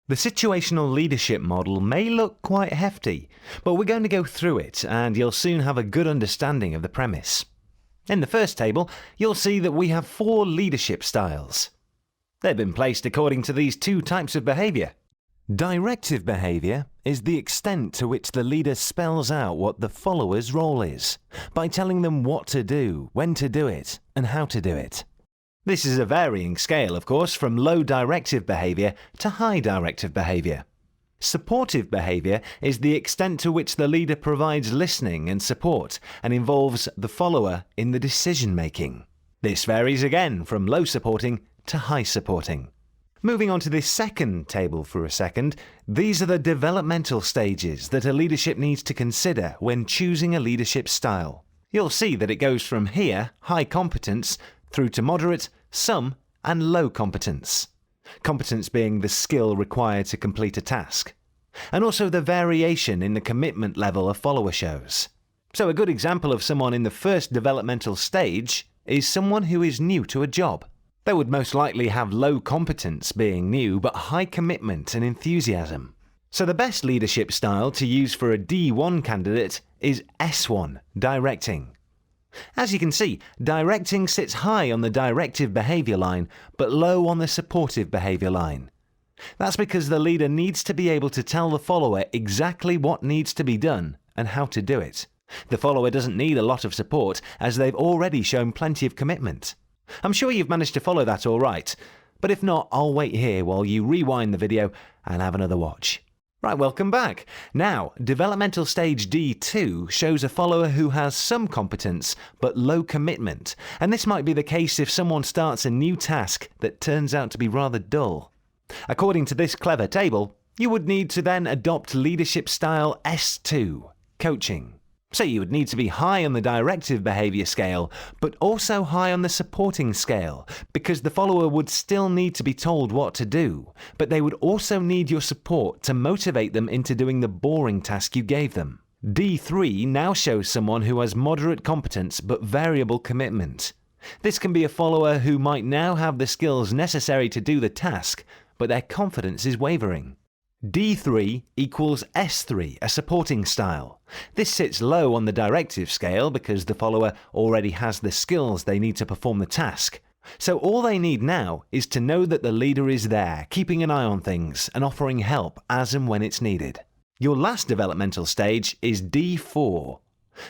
The situational leadership model may look quite hefty, but we're going to go through it and you'll soon have a good understanding of the premise. In the first table, you'll see that we have 4 leadership styles. They've been placed according to these 2 types of behaviour. Directive behaviour is the extent to which the leader spells out what the follower's role is, by telling them what to do, when to do it, and how to do it. This is a varying scale, of course, from low directive behaviour to high directive behaviour. Supportive behaviour is the extent to which the leader provides listening and support and involves the follower in the decision making. This varies again from low supporting to high supporting. Moving on to this second table for a second, these are the developmental stages that a leadership needs to consider when choosing a leadership style. You'll see that it goes from here, high competence, through to moderate, some, and low competence. Competence being the skill required to complete a task. And also the variation in the commitment level a follower shows. So a good example of someone in the first developmental stage is someone who is new to a job. They would most likely have low competence being new, but high commitment and enthusiasm. So the best leadership style to use for a D1 candidate is S1, directing. As you can see, directing sits high on the directive behaviour line, but low on the supportive behaviour line. That's because the leader needs to be able to tell the follower exactly what needs to be done and how to do it. The follower doesn't need a lot of support, as they've already shown plenty of commitment. I'm sure you've managed to follow that all right, but if not, I'll wait here while you rewind the video and have another watch. Right, welcome back. Now, developmental stage D2 shows a follower who has some competence but low commitment, and this might be the case if someone starts a new task that turns out to be rather dull. According to this clever table, you would need to then adopt leadership style S2, coaching. So you would need to be high on the directive behaviour scale, but also high on the supporting scale, because the follower would still need to be told what to do, but they would also need your support to motivate them into doing the boring task you gave them. D3 now shows someone who has moderate competence but variable commitment. This can be a follower who might now have the skills necessary to do the task, but their confidence is wavering. D3 equals S3, a supporting style. This sits low on the directive scale because the follower already has the skills they need to perform the task. So all they need now is to know that the leader is there, keeping an eye on things and offering help as and when it's needed. Your last developmental stage is D4.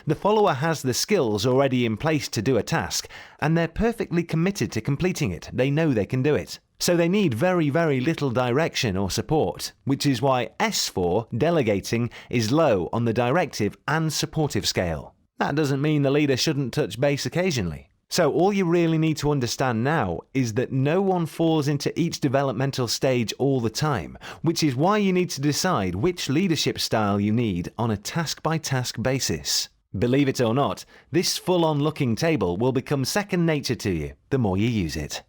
The follower has the skills already in place to do a task, and they're perfectly committed to completing it. They know they can do it. So they need very, very little direction or support, which is why S4, delegating, is low on the directive and supportive scale. That doesn't mean the leader shouldn't touch base occasionally. So all you really need to understand now is that no one falls into each developmental stage all the time, which is why you need to decide which leadership style you need on a task-by-task basis. Believe it or not, this full-on looking table will become second nature to you the more you use it.